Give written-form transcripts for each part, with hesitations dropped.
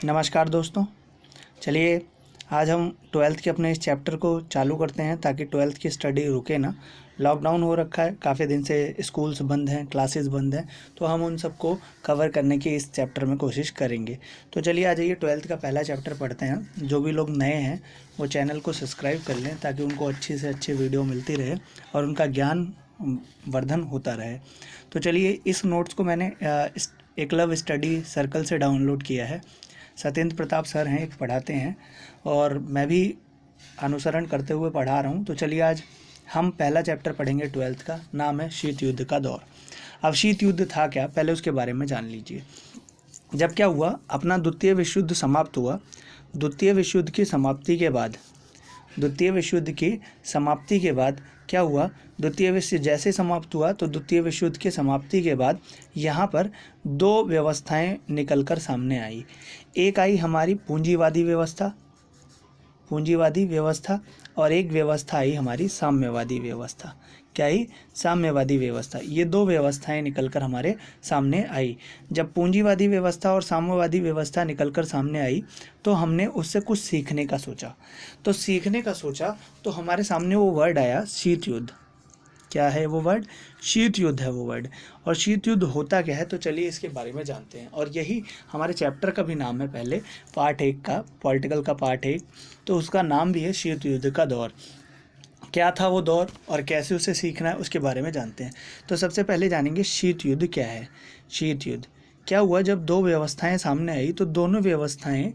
नमस्कार दोस्तों, चलिए आज हम ट्वेल्थ के अपने इस चैप्टर को चालू करते हैं ताकि ट्वेल्थ की स्टडी रुके ना। लॉकडाउन हो रखा है, काफ़ी दिन से स्कूल्स बंद हैं, क्लासेस बंद हैं, तो हम उन सबको कवर करने की इस चैप्टर में कोशिश करेंगे। तो चलिए आ जाइए, ट्वेल्थ का पहला चैप्टर पढ़ते हैं। जो भी लोग नए हैं वो चैनल को सब्सक्राइब कर लें ताकि उनको अच्छी से अच्छी वीडियो मिलती रहे और उनका ज्ञान वर्धन होता रहे। तो चलिए, इस नोट्स को मैंने एकलव्य स्टडी सर्कल से डाउनलोड किया है। सत्येंद्र प्रताप सर हैं, एक पढ़ाते हैं और मैं भी अनुसरण करते हुए पढ़ा रहा हूँ। तो चलिए आज हम पहला चैप्टर पढ़ेंगे ट्वेल्थ का, नाम है शीत युद्ध का दौर। अब शीत युद्ध था क्या, पहले उसके बारे में जान लीजिए। जब क्या हुआ, अपना द्वितीय विश्व युद्ध समाप्त हुआ। द्वितीय विश्व युद्ध की समाप्ति के बाद क्या हुआ, द्वितीय विश्व जैसे समाप्त हुआ तो द्वितीय विश्व युद्ध की समाप्ति के बाद यहाँ पर दो व्यवस्थाएं निकलकर सामने आई। एक आई हमारी पूंजीवादी व्यवस्था और एक व्यवस्था आई हमारी साम्यवादी व्यवस्था। क्या आई? साम्यवादी व्यवस्था। ये दो व्यवस्थाएं निकलकर हमारे सामने आई। जब पूंजीवादी व्यवस्था और साम्यवादी व्यवस्था निकलकर सामने आई तो हमने उससे कुछ सीखने का सोचा। तो हमारे सामने वो वर्ड आया, शीत युद्ध। क्या है वो वर्ड? शीत युद्ध है वो वर्ड। और शीत युद्ध होता क्या है, तो चलिए इसके बारे में जानते हैं। और यही हमारे चैप्टर का भी नाम है, पहले पार्ट 1 का, पॉलिटिकल का पार्ट 1, तो उसका नाम भी है शीत युद्ध का दौर। क्या था वो दौर और कैसे उसे सीखना है, उसके बारे में जानते हैं। तो सबसे पहले जानेंगे शीत युद्ध क्या है। शीत युद्ध क्या हुआ, जब दो व्यवस्थाएं सामने आई तो दोनों व्यवस्थाएं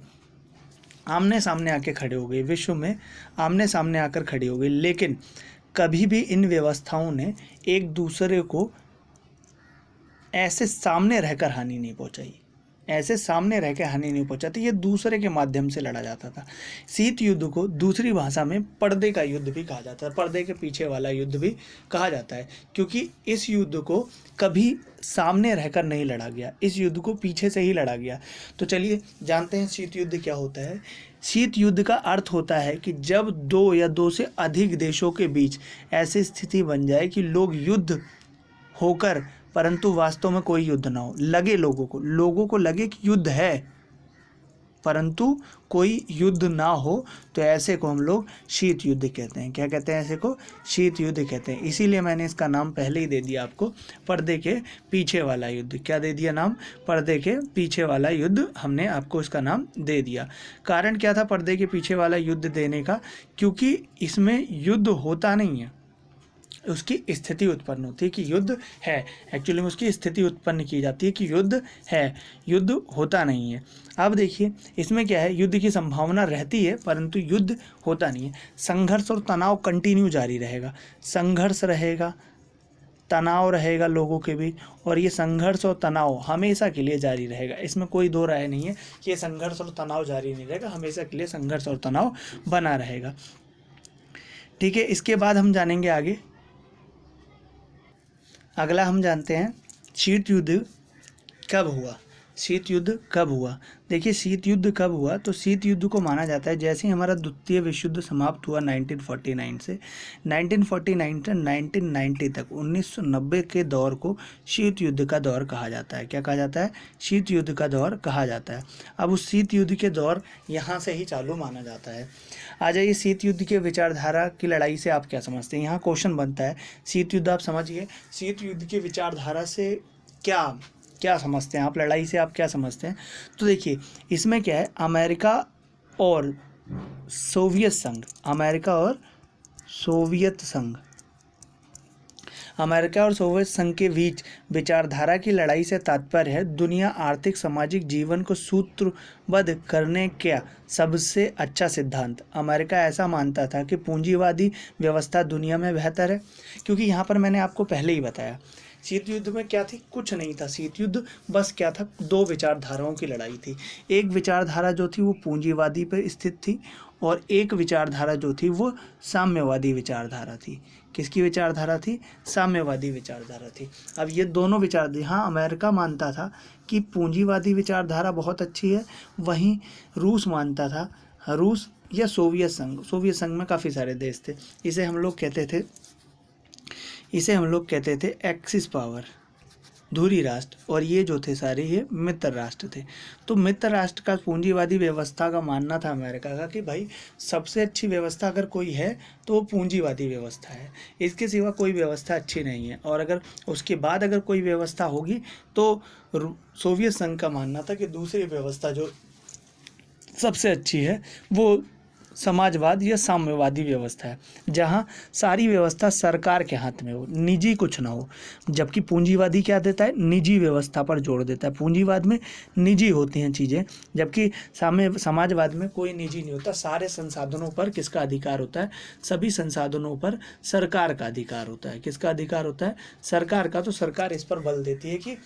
आमने सामने आके खड़े हो गई, विश्व में आमने सामने आकर खड़ी हो गई। लेकिन कभी भी इन व्यवस्थाओं ने एक दूसरे को ऐसे सामने रहकर हानि नहीं पहुंचाती, ये दूसरे के माध्यम से लड़ा जाता था। शीत युद्ध को दूसरी भाषा में पर्दे का युद्ध भी कहा जाता है, पर्दे के पीछे वाला युद्ध भी कहा जाता है, क्योंकि इस युद्ध को कभी सामने रहकर नहीं लड़ा गया, इस युद्ध को पीछे से ही लड़ा गया। तो चलिए जानते हैं शीत युद्ध क्या होता है। शीत युद्ध का अर्थ होता है कि जब दो या दो से अधिक देशों के बीच ऐसी स्थिति बन जाए कि लोग युद्ध होकर परंतु वास्तव में कोई युद्ध ना हो, लगे लोगों को लगे कि युद्ध है परंतु कोई युद्ध ना हो, तो ऐसे को हम लोग शीत युद्ध कहते हैं। क्या कहते हैं? ऐसे को शीत युद्ध कहते हैं। इसीलिए मैंने इसका नाम पहले ही दे दिया आपको, पर्दे के पीछे वाला युद्ध। क्या दे दिया नाम? पर्दे के पीछे वाला युद्ध, हमने आपको इसका नाम दे दिया। कारण क्या था पर्दे के पीछे वाला युद्ध देने का? क्योंकि इसमें युद्ध होता नहीं है, उसकी स्थिति उत्पन्न होती है कि युद्ध है। एक्चुअली में उसकी स्थिति उत्पन्न की जाती है कि युद्ध है, युद्ध होता नहीं है। अब देखिए इसमें क्या है, युद्ध की संभावना रहती है परंतु युद्ध होता नहीं है। संघर्ष और तनाव कंटिन्यू जारी रहेगा, संघर्ष रहेगा, तनाव रहेगा लोगों के बीच, और ये संघर्ष और तनाव हमेशा के लिए जारी रहेगा। इसमें कोई दो राय नहीं है कि ये संघर्ष और तनाव जारी नहीं रहेगा, हमेशा के लिए संघर्ष और तनाव बना रहेगा। ठीक है, इसके बाद हम जानेंगे आगे। अगला हम जानते हैं शीत युद्ध कब हुआ। देखिए शीत युद्ध कब हुआ, तो शीत युद्ध को माना जाता है जैसे ही हमारा द्वितीय विश्व युद्ध समाप्त हुआ 1949 से 1990 तक, 1990 के दौर को शीत युद्ध का दौर कहा जाता है। क्या कहा जाता है? शीत युद्ध का दौर कहा जाता है। अब उस शीत युद्ध के दौर यहाँ से ही चालू माना जाता है। आ जाइए, शीत युद्ध के विचारधारा की लड़ाई से आप क्या समझते हैं? यहाँ क्वेश्चन बनता है, शीत युद्ध आप समझिए, शीत युद्ध की विचारधारा से क्या समझते हैं आप, लड़ाई से आप क्या समझते हैं? तो देखिए इसमें क्या है, अमेरिका और सोवियत संघ के बीच विचारधारा की लड़ाई से तात्पर्य है दुनिया आर्थिक सामाजिक जीवन को सूत्रबद्ध करने का सबसे अच्छा सिद्धांत। अमेरिका ऐसा मानता था कि पूंजीवादी व्यवस्था दुनिया में बेहतर है, क्योंकि यहाँ पर मैंने आपको पहले ही बताया शीत युद्ध में क्या थी, कुछ नहीं था। शीत युद्ध बस क्या था, दो विचारधाराओं की लड़ाई थी। एक विचारधारा जो थी वो पूंजीवादी पर स्थित थी और एक विचारधारा जो थी वो साम्यवादी विचारधारा थी। किसकी विचारधारा थी? साम्यवादी विचारधारा थी। अब ये दोनों विचारधारा, हाँ अमेरिका मानता था कि पूंजीवादी विचारधारा बहुत अच्छी है, वहीं रूस मानता था, रूस या सोवियत संघ में काफ़ी सारे देश थे, इसे हम लोग कहते थे एक्सिस पावर। धुरी राष्ट्र, और ये जो थे सारे ये मित्र राष्ट्र थे। तो मित्र राष्ट्र का पूंजीवादी व्यवस्था का मानना था अमेरिका का कि भाई सबसे अच्छी व्यवस्था अगर कोई है तो वो पूंजीवादी व्यवस्था है, इसके सिवा कोई व्यवस्था अच्छी नहीं है, और अगर उसके बाद अगर कोई व्यवस्था होगी तो सोवियत संघ का मानना था कि दूसरी व्यवस्था जो सबसे अच्छी है वो समाजवाद या साम्यवादी व्यवस्था है, जहां सारी व्यवस्था सरकार के हाथ में हो, निजी कुछ ना हो। जबकि पूंजीवादी क्या देता है, निजी व्यवस्था पर जोड़ देता है। पूंजीवाद में निजी होती हैं चीज़ें, जबकि समाजवाद में कोई निजी नहीं होता। सारे संसाधनों पर किसका अधिकार होता है, सभी संसाधनों पर सरकार का अधिकार होता है। किसका अधिकार होता है, सरकार का। तो सरकार इस पर बल देती है कि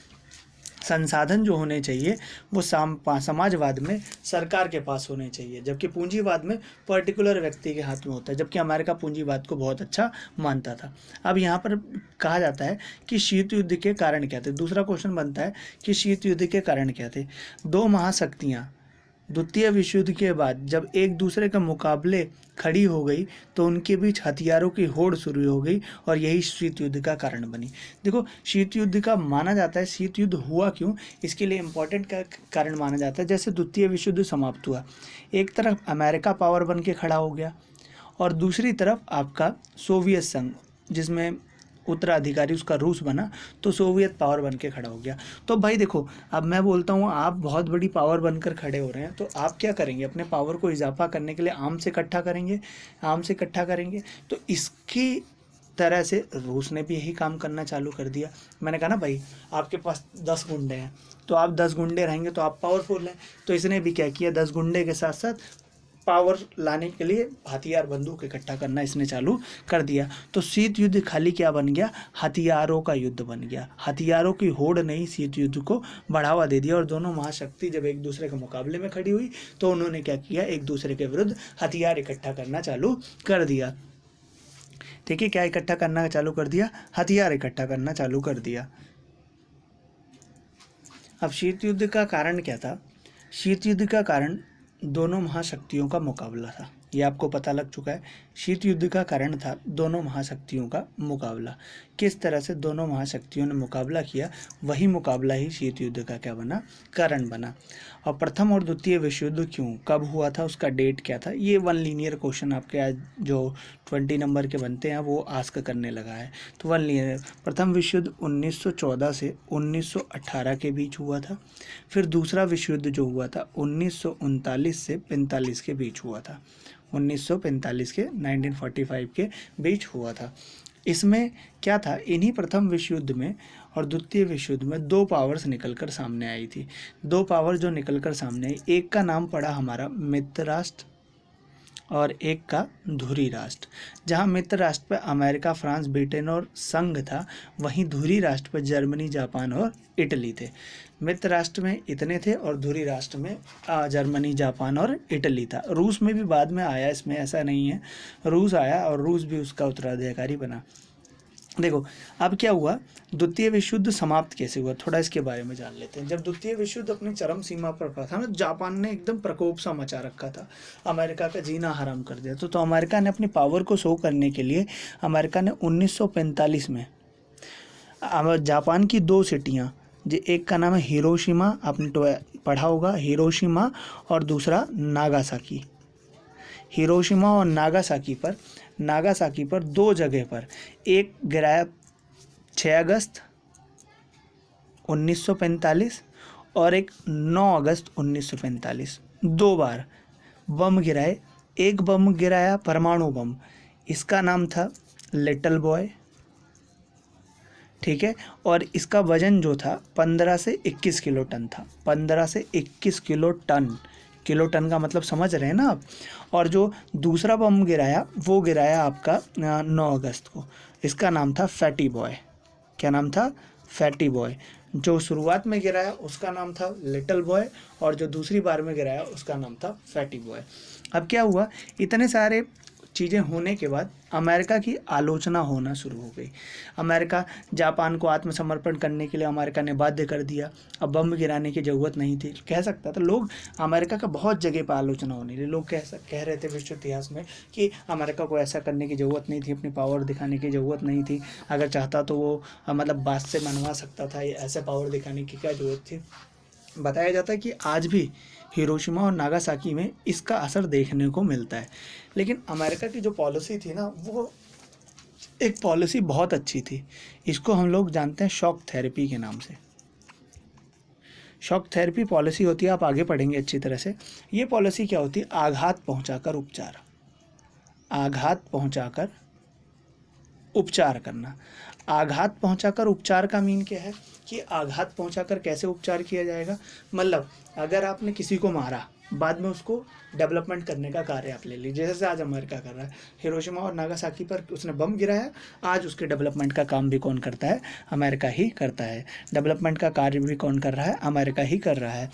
संसाधन जो होने चाहिए वो समाजवाद में सरकार के पास होने चाहिए, जबकि पूंजीवाद में पर्टिकुलर व्यक्ति के हाथ में होता है। जबकि अमेरिका पूंजीवाद को बहुत अच्छा मानता था। अब यहाँ पर कहा जाता है कि शीत युद्ध के कारण क्या थे। दूसरा क्वेश्चन बनता है कि शीत युद्ध के कारण क्या थे। दो महाशक्तियाँ द्वितीय विश्व युद्ध के बाद जब एक दूसरे के मुकाबले खड़ी हो गई तो उनके बीच हथियारों की होड़ शुरू हो गई, और यही शीत युद्ध का कारण बनी। देखो, शीत युद्ध का माना जाता है, शीत युद्ध हुआ क्यों, इसके लिए इम्पोर्टेंट का कारण माना जाता है। जैसे द्वितीय विश्व युद्ध समाप्त हुआ, एक तरफ अमेरिका पावर बन के खड़ा हो गया और दूसरी तरफ आपका सोवियत संघ, जिसमें उत्तराधिकारी उसका रूस बना, तो सोवियत पावर बन के खड़ा हो गया। तो भाई देखो, अब मैं बोलता हूँ आप बहुत बड़ी पावर बनकर खड़े हो रहे हैं, तो आप क्या करेंगे, अपने पावर को इजाफा करने के लिए आर्म्स इकट्ठा करेंगे, आर्म्स इकट्ठा करेंगे। तो इसकी तरह से रूस ने भी यही काम करना चालू कर दिया। मैंने कहा ना भाई, आपके पास 10 गुंडे हैं, तो आप 10 गुंडे रहेंगे तो आप पावरफुल हैं। तो इसने भी क्या किया, 10 गुंडे के साथ साथ पावर लाने के लिए हथियार बंदूक इकट्ठा करना इसने चालू कर दिया। तो शीत युद्ध खाली क्या बन गया, हथियारों का युद्ध बन गया। हथियारों की होड़ ने ही शीत युद्ध को बढ़ावा दे दिया, और दोनों महाशक्ति जब एक दूसरे के मुकाबले में खड़ी हुई तो उन्होंने क्या किया, एक दूसरे के विरुद्ध हथियार इकट्ठा करना चालू कर दिया। ठीक है, क्या इकट्ठा करना चालू कर दिया, हथियार इकट्ठा करना चालू कर दिया। अब शीत युद्ध का कारण क्या था, शीत युद्ध का कारण दोनों महाशक्तियों का मुकाबला था। ये आपको पता लग चुका है। शीत युद्ध का कारण था दोनों महाशक्तियों का मुकाबला। किस तरह से दोनों महाशक्तियों ने मुकाबला किया, वही मुकाबला ही शीत युद्ध का क्या बना, कारण बना। और प्रथम और द्वितीय विश्व युद्ध क्यों, कब हुआ था, उसका डेट क्या था, ये वन लीनियर क्वेश्चन आपके आज जो 20 नंबर के बनते हैं वो आस्क करने लगा है। तो वन लीनियर, प्रथम विश्व युद्ध 1914 से 1918 के बीच हुआ था। फिर दूसरा विश्व युद्ध जो हुआ था 1939 से 45 के बीच हुआ था। 1945 के 1945 के बीच हुआ था। इसमें क्या था, इन्हीं प्रथम विश्व युद्ध में और द्वितीय विश्व युद्ध में 2 पावर्स निकलकर सामने आई थी। 2 पावर जो निकलकर सामने आई, एक का नाम पड़ा हमारा मित्र राष्ट्र और एक का धुरी राष्ट्र। जहां मित्र राष्ट्र पर अमेरिका, फ्रांस, ब्रिटेन और संघ था, वहीं धुरी राष्ट्र पर जर्मनी, जापान और इटली थे। मित्र राष्ट्र में इतने थे और धुरी राष्ट्र में जर्मनी, जापान और इटली था। रूस में भी बाद में आया, इसमें ऐसा नहीं है, रूस आया और रूस भी उसका उत्तराधिकारी बना। देखो अब क्या हुआ, द्वितीय विश्व युद्ध समाप्त कैसे हुआ, थोड़ा इसके बारे में जान लेते हैं। जब द्वितीय विश्व युद्ध अपनी चरम सीमा पर था ना, जापान ने एकदम प्रकोप सा मचा रखा था, अमेरिका का जीना हराम कर दिया। तो अमेरिका ने अपनी पावर को शो करने के लिए अमेरिका ने 1945 में जापान की 2 सिटियाँ, जो एक का नाम है हिरोशिमा, आपने तो पढ़ा होगा हिरोशिमा, और दूसरा नागासाकी। हिरोशिमा और नागासाकी पर 2 जगह पर, एक गिराया 6 अगस्त 1945 और एक 9 अगस्त 1945, 2 बार बम गिराए। एक बम गिराया परमाणु बम, इसका नाम था लिटिल बॉय, ठीक है, और इसका वजन जो था 15 से 21 किलो टन था। 15 से 21 किलो टन, किलो टन का मतलब समझ रहे हैं ना आप। और जो दूसरा बम गिराया वो गिराया आपका 9 अगस्त को, इसका नाम था फैटी बॉय। क्या नाम था, फैटी बॉय। जो शुरुआत में गिराया उसका नाम था लिटिल बॉय, और जो दूसरी बार में गिराया उसका नाम था फैटी बॉय। अब क्या हुआ, इतने सारे चीज़ें होने के बाद अमेरिका की आलोचना होना शुरू हो गई। अमेरिका जापान को आत्मसमर्पण करने के लिए अमेरिका ने बाध्य कर दिया। अब बम गिराने की ज़रूरत नहीं थी, कह सकता था। लोग अमेरिका का बहुत जगह पर आलोचना होने लगी। लोग कह रहे थे विश्व इतिहास में कि अमेरिका को ऐसा करने की ज़रूरत नहीं थी, अपनी पावर दिखाने की ज़रूरत नहीं थी। अगर चाहता तो वो मतलब बात से मनवा सकता था, ऐसे पावर दिखाने की क्या ज़रूरत थी। बताया जाता है कि आज भी हिरोशिमा और नागासाकी में इसका असर देखने को मिलता है। लेकिन अमेरिका की जो पॉलिसी थी ना, वो एक पॉलिसी बहुत अच्छी थी। इसको हम लोग जानते हैं शॉक थेरेपी के नाम से। शॉक थेरेपी पॉलिसी होती है, आप आगे पढ़ेंगे अच्छी तरह से। ये पॉलिसी क्या होती है? आघात पहुंचाकर उपचार, आघात पहुंचाकर उपचार करना। आघात पहुंचाकर उपचार का मीन क्या है कि आघात पहुंचाकर कैसे उपचार किया जाएगा? मतलब अगर आपने किसी को मारा, बाद में उसको डेवलपमेंट करने का कार्य आप ले लीजिए, जैसे आज अमेरिका कर रहा है। हिरोशिमा और नागासाकी पर उसने बम गिराया, आज उसके डेवलपमेंट का काम भी कौन करता है? अमेरिका ही करता है। डेवलपमेंट का कार्य भी कौन कर रहा है? अमेरिका ही कर रहा है।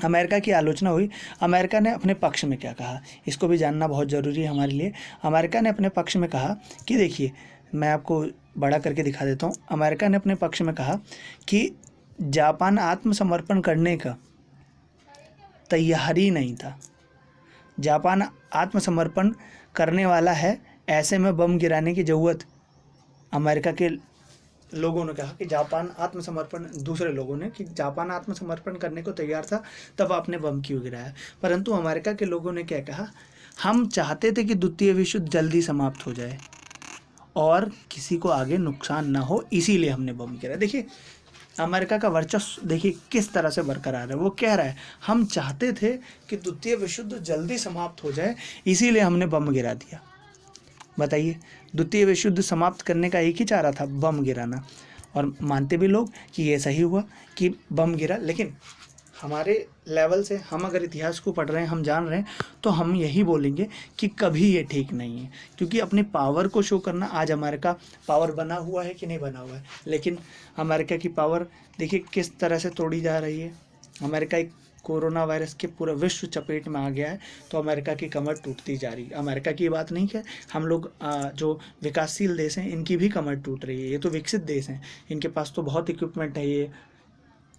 अमेरिका की आलोचना हुई। अमेरिका ने अपने पक्ष में क्या कहा, इसको भी जानना बहुत ज़रूरी है हमारे लिए। अमेरिका ने अपने पक्ष में कहा कि देखिए, मैं आपको बड़ा करके दिखा देता हूँ। अमेरिका ने अपने पक्ष में कहा कि जापान आत्मसमर्पण करने का तैयारी नहीं था। जापान आत्मसमर्पण करने वाला है, ऐसे में बम गिराने की ज़रूरत। अमेरिका के लोगों ने कहा कि जापान आत्मसमर्पण, दूसरे लोगों ने कि जापान आत्मसमर्पण करने को तैयार था, तब आपने बम क्यों गिराया? परंतु अमेरिका के लोगों ने क्या कहा? हम चाहते थे कि द्वितीय विश्व युद्ध जल्दी समाप्त हो जाए और किसी को आगे नुकसान ना हो, इसीलिए हमने बम गिराया। देखिए अमेरिका का वर्चस्व देखिए किस तरह से बरकरार है। वो कह रहा है हम चाहते थे कि द्वितीय विश्व युद्ध जल्दी समाप्त हो जाए, इसीलिए हमने बम गिरा दिया। बताइए, द्वितीय विश्व युद्ध समाप्त करने का एक ही चारा था, बम गिराना। और मानते भी लोग कि ये सही हुआ कि बम गिरा। लेकिन हमारे लेवल से हम अगर इतिहास को पढ़ रहे हैं, हम जान रहे हैं, तो हम यही बोलेंगे कि कभी ये ठीक नहीं है। क्योंकि अपने पावर को शो करना, आज अमेरिका पावर बना हुआ है कि नहीं बना हुआ है, लेकिन अमेरिका की पावर देखिए किस तरह से तोड़ी जा रही है। अमेरिका एक कोरोना वायरस के पूरा विश्व चपेट में आ गया है, तो अमेरिका की कमर टूटती जा रही है। अमेरिका की बात नहीं है, हम लोग जो विकासशील देश हैं इनकी भी कमर टूट रही है। ये तो विकसित देश हैं, इनके पास तो बहुत इक्विपमेंट है, ये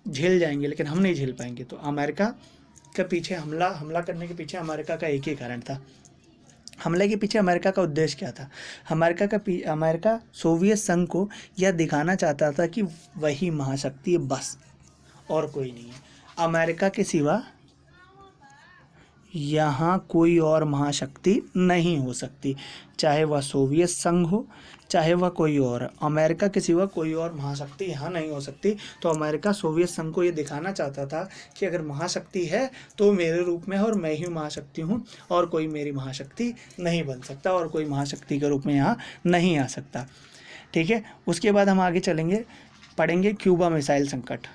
झेल जाएंगे, लेकिन हम नहीं झेल पाएंगे। तो अमेरिका के पीछे हमला करने के पीछे अमेरिका का एक ही कारण था। हमले के पीछे अमेरिका का उद्देश्य क्या था? अमेरिका सोवियत संघ को यह दिखाना चाहता था कि वही महाशक्ति है, बस और कोई नहीं है। अमेरिका के सिवा यहाँ कोई और महाशक्ति नहीं हो सकती, चाहे वह सोवियत संघ हो, चाहे वह कोई और। अमेरिका के सिवा कोई और महाशक्ति यहाँ नहीं हो सकती। तो अमेरिका सोवियत संघ को ये दिखाना चाहता था कि अगर महाशक्ति है तो मेरे रूप में है और मैं ही महाशक्ति हूँ, और कोई मेरी महाशक्ति नहीं बन सकता, और कोई महाशक्ति के रूप में यहाँ नहीं आ सकता। ठीक है, उसके बाद हम आगे चलेंगे, पढ़ेंगे क्यूबा मिसाइल संकट।